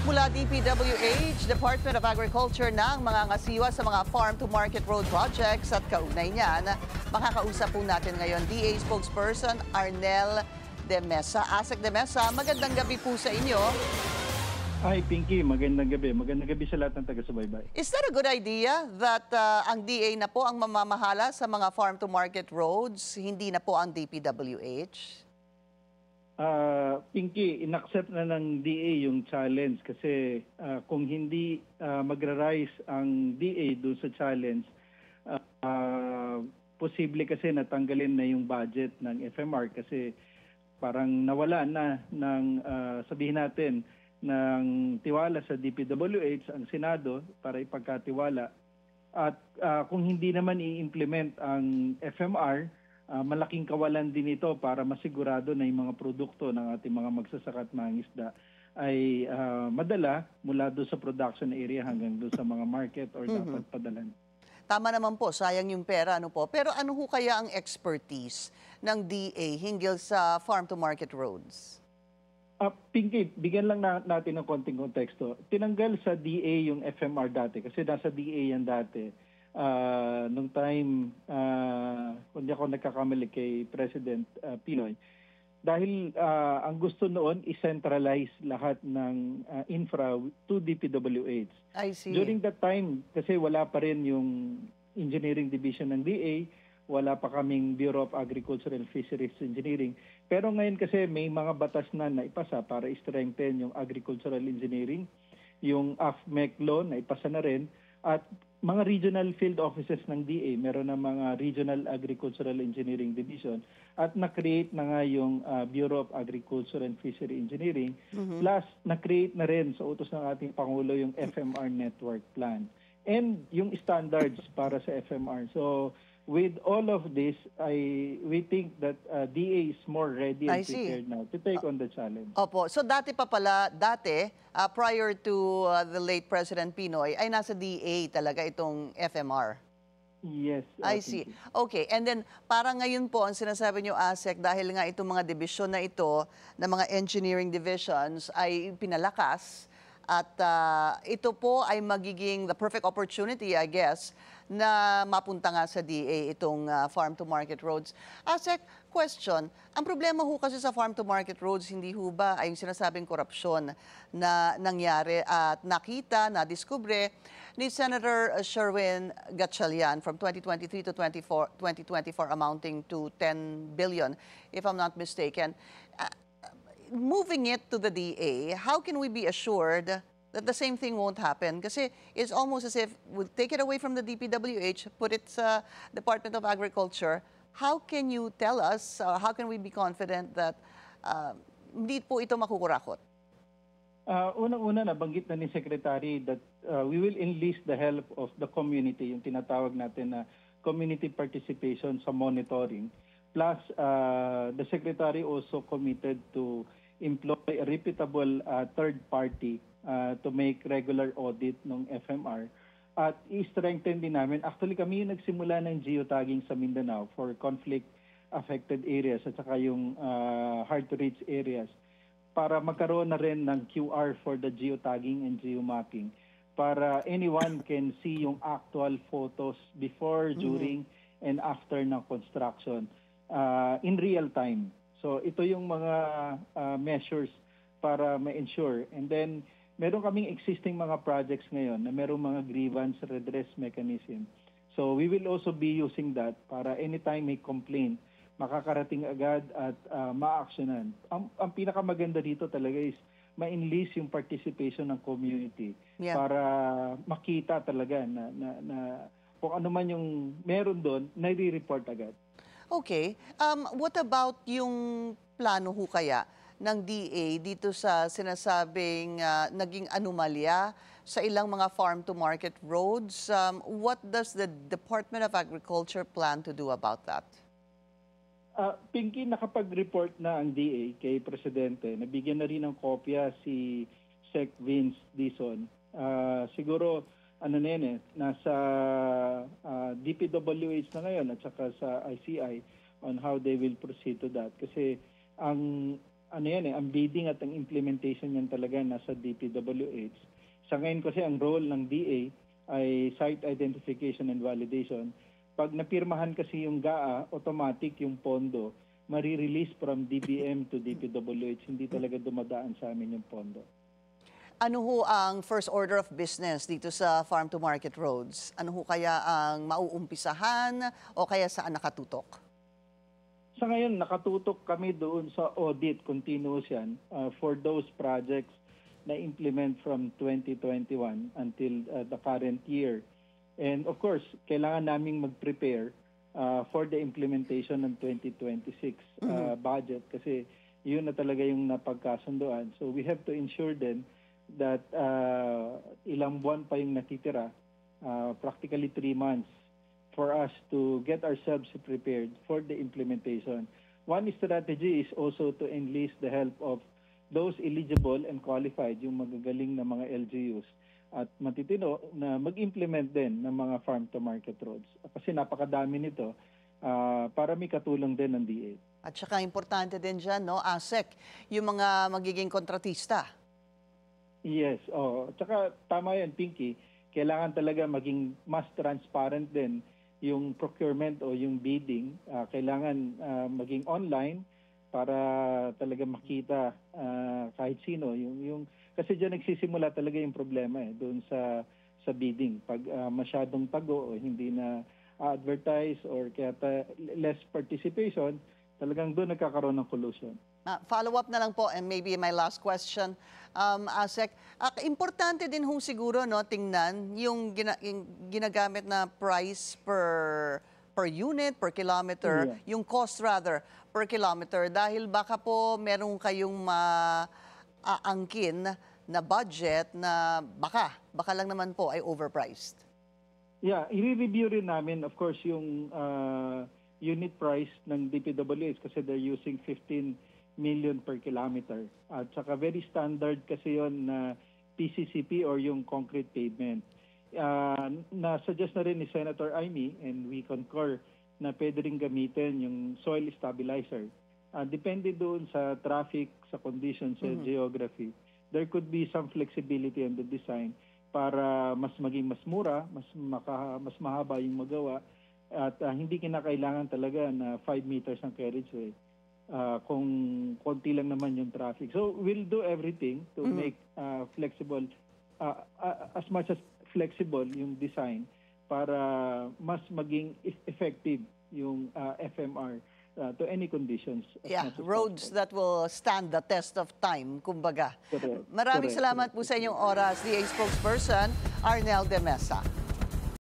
Mula DPWH, Department of Agriculture ng mga ngasiwa sa mga farm-to-market road projects at kaugnay niyan, makakausap po natin ngayon DA spokesperson Arnel de Mesa. Asek de Mesa, magandang gabi po sa inyo. Hi, Pinky. Magandang gabi. Magandang gabi sa lahat ng taga-subaybay. Is that a good idea that ang DA na po ang mamamahala sa mga farm-to-market roads, hindi na po ang DPWH? Pinky, inaccept na ng DA yung challenge kasi kung hindi magra-rise ang DA doon sa challenge, posible kasi natanggalin na yung budget ng FMR kasi parang nawala na ng sabihin natin ng tiwala sa DPWH ang Senado para ipagkatiwala. At kung hindi naman i-implement ang FMR, malaking kawalan din ito para masigurado na yung mga produkto ng ating mga magsasaka at mga isda ay madala mula doon sa production area hanggang doon sa mga market or dapat padalan. Tama naman po, sayang yung pera, ano po. Pero ano ho kaya ang expertise ng DA hinggil sa farm-to-market roads? Pinky, bigyan lang natin ng konting konteksto. Tinanggal sa DA yung FMR dati kasi nasa DA yan dati. Nung time, kung di ako nagkakamali kay President Pinoy, dahil ang gusto noon is-centralize lahat ng infra to DPWH. I see. During that time, kasi wala pa rin yung engineering division ng DA, wala pa kaming Bureau of Agriculture and Fisheries Engineering. Pero ngayon kasi may mga batas na naipasa para strengthen yung agricultural engineering, yung AFMEC law na ipasa na rin, at mga regional field offices ng DA, meron na mga Regional Agricultural Engineering Division at na-create na nga yung Bureau of Agriculture and Fishery Engineering. Plus, na-create na rin sa utos ng ating Pangulo yung FMR Network Plan and yung standards para sa FMR. So, with all of this, we think that DA is more ready and prepared now to take on the challenge. Opo. So dati pa pala, prior to the late President Pinoy, ay nasa DA talaga itong FMR? Yes. I see. Okay. And then, parang ngayon po, ang sinasabi niyo, ASEC, dahil nga itong mga division na ito, na mga engineering divisions, ay pinalakas. At ito po ay magiging the perfect opportunity, I guess, na mapunta nga sa DA itong farm-to-market roads. ASEC, question, ang problema ho kasi sa farm-to-market roads, hindi ho ba ay yung sinasabing korupsyon na nangyari at nakita, nadiskubre ni Senator Sherwin Gatchalian from 2023 to 2024 amounting to 10 billion, if I'm not mistaken. Moving it to the DA, how can we be assured that the same thing won't happen? Kasi it's almost as if we'll take it away from the DPWH, put it sa Department of Agriculture. How can you tell us, how can we be confident that hindi po ito makukurakot? Unang-una, nabanggit na ni Secretary that we will enlist the help of the community, yung tinatawag natin na community participation sa monitoring. Plus, the Secretary also committed to employ a reputable third party to make regular audit ng FMR. At i-strengthen din namin, actually kami yung nagsimula ng geotagging sa Mindanao for conflict-affected areas at saka yung hard-to-reach areas para magkaroon na rin ng QR for the geotagging and geomapping para anyone can see yung actual photos before, during, and after ng construction in real time. So ito yung mga measures para ma-ensure. And then meron kaming existing mga projects ngayon na merong mga grievance redress mechanism. So we will also be using that para anytime may complaint, makakarating agad at ma-actionan. Ang pinakamaganda dito talaga is ma-enlist yung participation ng community para makita talaga na kung ano man yung meron doon, nai-report agad. Okay. What about yung plano ho kaya ng DA dito sa sinasabing naging anomalya sa ilang mga farm-to-market roads? What does the Department of Agriculture plan to do about that? Pinky, nakapag-report na ang DA kay Presidente. Nabigyan na rin ng kopya si Sec. Vince Dizon. Siguro, nasa DPWH na ngayon at saka sa ICI on how they will proceed to that. Kasi ang ano yan ang bidding at ang implementation yan talaga nasa DPWH. Sa ngayon kasi ang role ng DA ay site identification and validation. Pag napirmahan kasi yung GAA, automatic yung pondo marirelease from DBM to DPWH. Hindi talaga dumadaan sa amin yung pondo. Ano ho ang first order of business dito sa Farm to Market Roads? Ano ho kaya ang mauumpisahan o kaya saan nakatutok? Sa ngayon, nakatutok kami doon sa audit, continuous yan, for those projects na implement from 2021 until the current year. And of course, kailangan naming mag-prepare for the implementation ng 2026 budget kasi yun na talaga yung napagkasunduan. So we have to ensure then that ilang buwan pa yung natitira, practically 3 months, for us to get ourselves prepared for the implementation. One strategy is also to enlist the help of those eligible and qualified, yung magagaling na mga LGUs, at matitino na mag-implement din ng mga farm-to-market roads. Kasi napakadami nito para may katulong din ng DA. At saka importante din dyan, no, ASEC, yung mga magiging kontratista. Yes, tsaka tama yan, Pinky. Kailangan talaga maging mas transparent din yung procurement o yung bidding. Kailangan maging online para talaga makita kahit sino. Kasi diyan nagsisimula talaga yung problema doon sa bidding. Pag masyadong tago o hindi na advertise or kaya less participation, talagang doon nagkakaroon ng collusion. Follow-up na lang po, and maybe my last question, ASEC. Importante din ho siguro, no, tingnan yung ginagamit na price per unit, per kilometer, yung cost rather, per kilometer. Dahil baka po meron kayong maangkin na budget na baka lang naman po ay overpriced. Yeah, i-review rin namin, of course, yung unit price ng DPWH kasi they're using 15 million per kilometer. At saka very standard kasi yon na PCCP or yung concrete pavement. Na-suggest na rin ni Senator Amy and we concur na pwede rin gamitin yung soil stabilizer. Depende doon sa traffic, sa conditions, sa geography. There could be some flexibility in the design para maging mas mura, mas mahaba yung magawa at hindi kinakailangan talaga na 5 meters ang carriageway. Kung konti lang naman yung traffic. So we'll do everything to make flexible, as much as flexible yung design para mas maging effective yung FMR to any conditions. Yeah, roads that will stand the test of time, kumbaga. Correct. Maraming salamat po sa inyong oras, DA Spokesperson Arnel de Mesa.